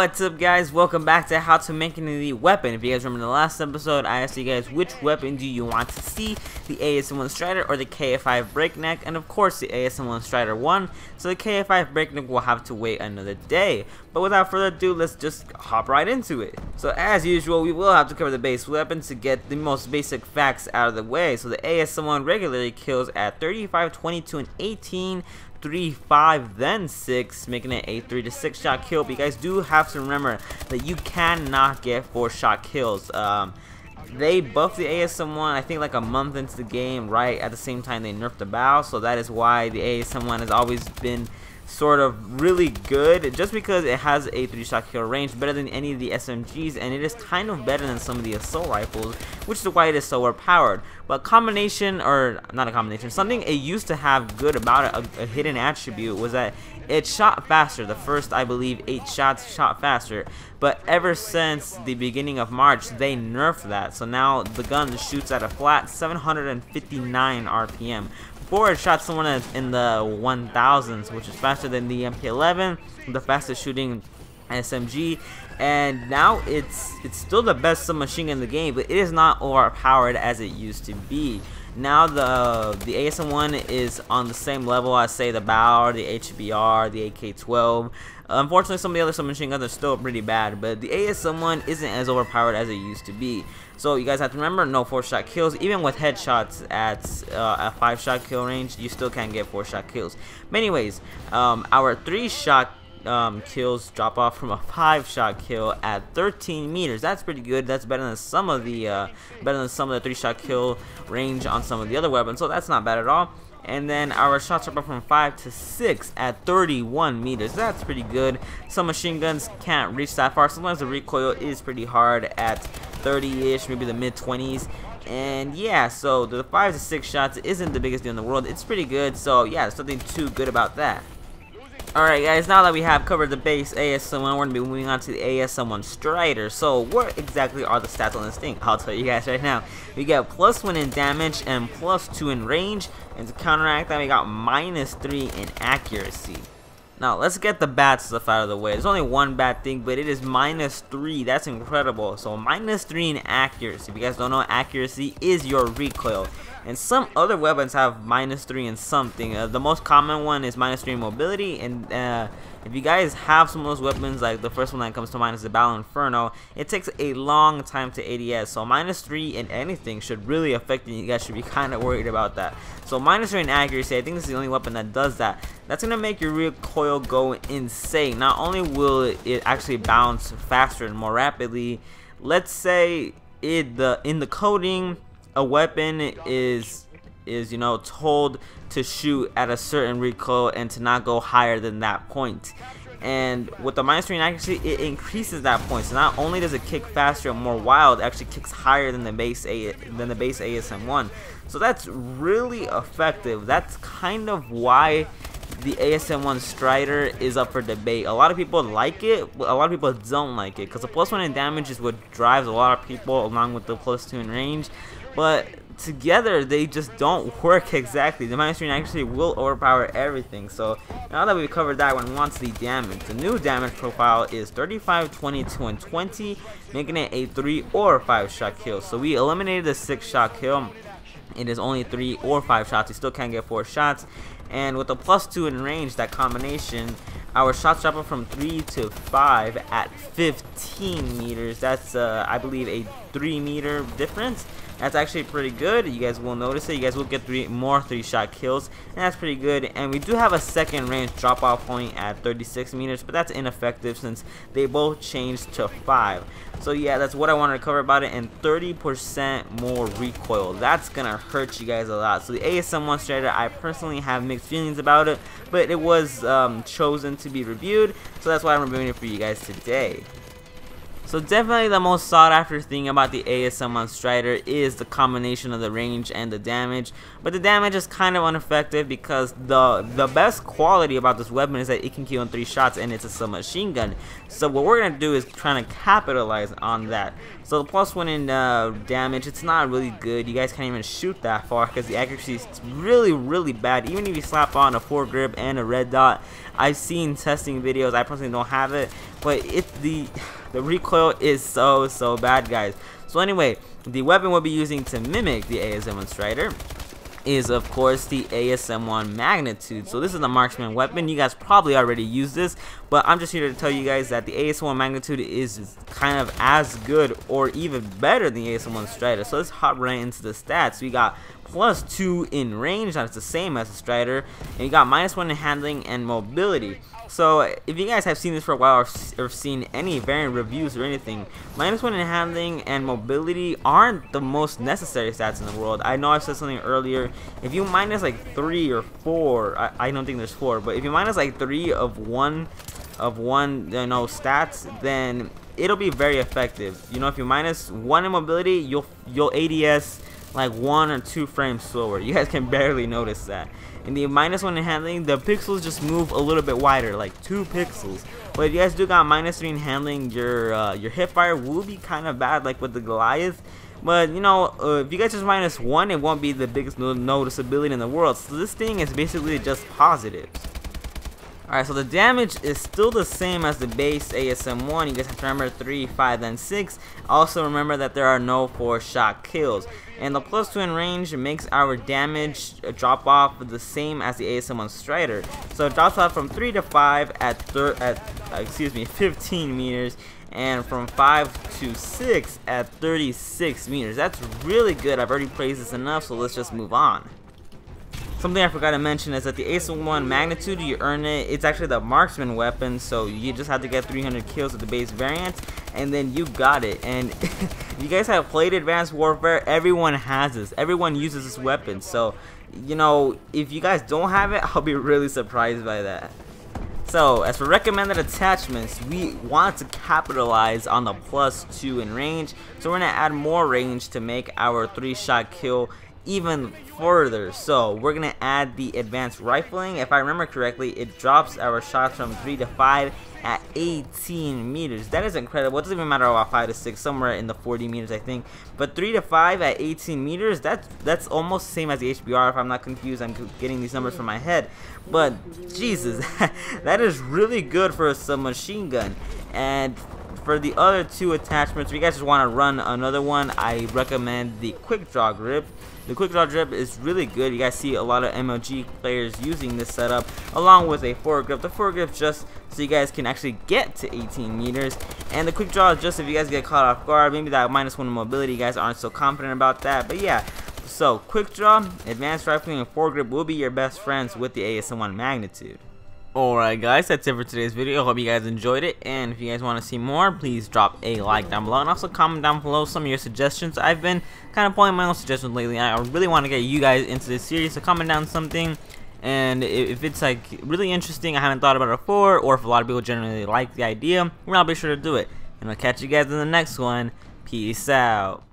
What's up, guys? Welcome back to how to make an elite weapon. If you guys remember the last episode, I asked you guys which weapon do you want to see, the ASM1 Strider or the KF5 Breakneck, and of course the ASM1 Strider won, so the KF5 Breakneck will have to wait another day. But without further ado, let's just hop right into it. So as usual, we will have to cover the base weapon to get the most basic facts out of the way. So the ASM1 regularly kills at 35, 22, and 18. 3, 5, then 6, making it a 3 to 6 shot kill. But you guys do have to remember that you cannot get 4 shot kills. They buffed the ASM1 I think like a month into the game, right at the same time they nerfed the bow, so that is why the ASM1 has always been sort of really good, just because it has a 3 shot kill range, better than any of the SMGs, and it is kind of better than some of the assault rifles, which is why it is so overpowered. But combination, or not a combination, something it used to have good about it, a hidden attribute, was that it shot faster. The first, I believe, 8 shots shot faster, but ever since the beginning of March they nerfed that, so now the gun shoots at a flat 759 RPM. Before it shot somewhere in the 1000s, which is faster than the MP11, the fastest shooting SMG, and now it's still the best submachine gun in the game, but it is not overpowered as it used to be. Now the ASM1 is on the same level as, say, the BAR, the HBR, the AK-12. Unfortunately, some of the other submachine guns are still pretty bad, but the ASM1 isn't as overpowered as it used to be. So you guys have to remember, no 4-shot kills. Even with headshots at a 5-shot kill range, you still can't get 4-shot kills. But anyways, our 3-shot kills drop off from a 5-shot kill at 13 meters. That's pretty good. That's better than some of the 3-shot kill range on some of the other weapons. So that's not bad at all. And then our shots drop off from 5 to 6 at 31 meters. That's pretty good. Some machine guns can't reach that far. Sometimes the recoil is pretty hard at 30-ish, maybe the mid-20s. And yeah, so the 5 to 6 shots isn't the biggest deal in the world. It's pretty good. So yeah, there's nothing too good about that. Alright guys, now that we have covered the base ASM1, we're going to be moving on to the ASM1 Strider. So what exactly are the stats on this thing? I'll tell you guys right now. We get +1 in damage and +2 in range, and to counteract that we got -3 in accuracy. Now let's get the bad stuff out of the way. There's only one bad thing, but it is -3. That's incredible. So -3 in accuracy. If you guys don't know, accuracy is your recoil. And some other weapons have -3 in something. The most common one is -3 in mobility, and if you guys have some of those weapons, like the first one that comes to mind is the Battle Inferno, it takes a long time to ADS, so -3 in anything should really affect you. You guys should be kind of worried about that. So -3 in accuracy, I think this is the only weapon that does that. That's going to make your recoil go insane. Not only will it actually bounce faster and more rapidly, let's say in the coding, a weapon is you know, told to shoot at a certain recoil and to not go higher than that point. And with the -3 in accuracy, it increases that point. So not only does it kick faster and more wild, it actually kicks higher than the base ASM1. So that's really effective. That's kind of why the ASM1 Strider is up for debate. A lot of people like it, but a lot of people don't like it, because the +1 in damage is what drives a lot of people, along with the +2 in range. But together they just don't work exactly. The -3 actually will overpower everything. So now that we've covered that one, wants the damage. The new damage profile is 35, 22, and 20, making it a 3 or 5 shot kill. So we eliminated the 6 shot kill. It is only 3 or 5 shots. You still can't get 4 shots. And with the +2 in range, that combination, our shots drop up from 3 to 5 at 15 meters. That's I believe a 3-meter difference. That's actually pretty good. You guys will notice it. You guys will get more 3-shot kills, and that's pretty good. And we do have a second range drop-off point at 36 meters, but that's ineffective since they both changed to 5. So yeah, that's what I wanted to cover about it. And 30% more recoil. That's gonna hurt you guys a lot. So the ASM1 Strider, I personally have mixed feelings about it, but it was chosen to be reviewed, so that's why I'm reviewing it for you guys today. So definitely the most sought after thing about the ASM1 Strider is the combination of the range and the damage, but the damage is kind of ineffective because the best quality about this weapon is that it can kill in 3 shots and it's a submachine gun. So what we're gonna do is trying to capitalize on that. So the +1 in damage, it's not really good. You guys can't even shoot that far because the accuracy is really bad. Even if you slap on a foregrip and a red dot, I've seen testing videos. I personally don't have it, but the recoil is so bad, guys. So anyway, the weapon we'll be using to mimic the ASM1 Strider is of course the ASM1 Magnitude. So this is the marksman weapon. You guys probably already use this, but I'm just here to tell you guys that the ASM1 Magnitude is kind of as good or even better than the ASM1 Strider. So let's hop right into the stats. We got +2 in range, that's the same as the Strider, and you got -1 in handling and mobility. So if you guys have seen this for a while or seen any variant reviews or anything, -1 in handling and mobility aren't the most necessary stats in the world. I know I've said something earlier. If you minus like 3 or 4, I don't think there's 4, but if you minus like 3 of one you know stats, then it'll be very effective. You know, if you -1 in mobility, you'll ADS like 1 or 2 frames slower. You guys can barely notice that. In the -1 in handling, the pixels just move a little bit wider, like 2 pixels. But if you guys do got -3 in handling, your hip fire will be kind of bad, like with the Goliath. But you know, if you guys just -1, it won't be the biggest noticeability in the world. So this thing is basically just positive. Alright, so the damage is still the same as the base ASM1. You guys have to remember 3, 5, and 6. Also remember that there are no 4-shot kills. And the +2 in range makes our damage drop off the same as the ASM1 Strider. So it drops off from 3 to 5 at 15 meters, and from 5 to 6 at 36 meters. That's really good. I've already praised this enough, so let's just move on. Something I forgot to mention is that the ASM1 Magnitude, you earn it. It's actually the marksman weapon, so you just have to get 300 kills with the base variant, and then you got it. And if you guys have played Advanced Warfare, everyone has this. Everyone uses this weapon. So, you know, if you guys don't have it, I'll be really surprised by that. So, as for recommended attachments, we want to capitalize on the +2 in range. So we're going to add more range to make our 3-shot kill even further. So we're gonna add the advanced rifling. If I remember correctly, it drops our shots from 3 to 5 at 18 meters. That is incredible. It doesn't even matter about 5 to 6, somewhere in the 40 meters I think, but 3 to 5 at 18 meters, that's almost the same as the HBR. If I'm not confused, I'm getting these numbers from my head, but Jesus, that is really good for a submachine gun. And for the other 2 attachments, if you guys just want to run another one, I recommend the quick draw grip. The quick draw grip is really good. You guys see a lot of MLG players using this setup along with a foregrip. The foregrip just so you guys can actually get to 18 meters, and the quick draw is just if you guys get caught off guard. Maybe that -1 in mobility, you guys aren't so confident about that, but yeah. So quick draw, advanced rifling, and foregrip will be your best friends with the ASM1 Magnitude. Alright guys, that's it for today's video. I hope you guys enjoyed it, and if you guys want to see more, please drop a like down below, and also comment down below some of your suggestions. I've been kind of pulling my own suggestions lately. I really want to get you guys into this series, so comment down something, and if it's like really interesting, I haven't thought about it before, or if a lot of people generally like the idea, I'll be sure to do it. And I'll catch you guys in the next one. Peace out.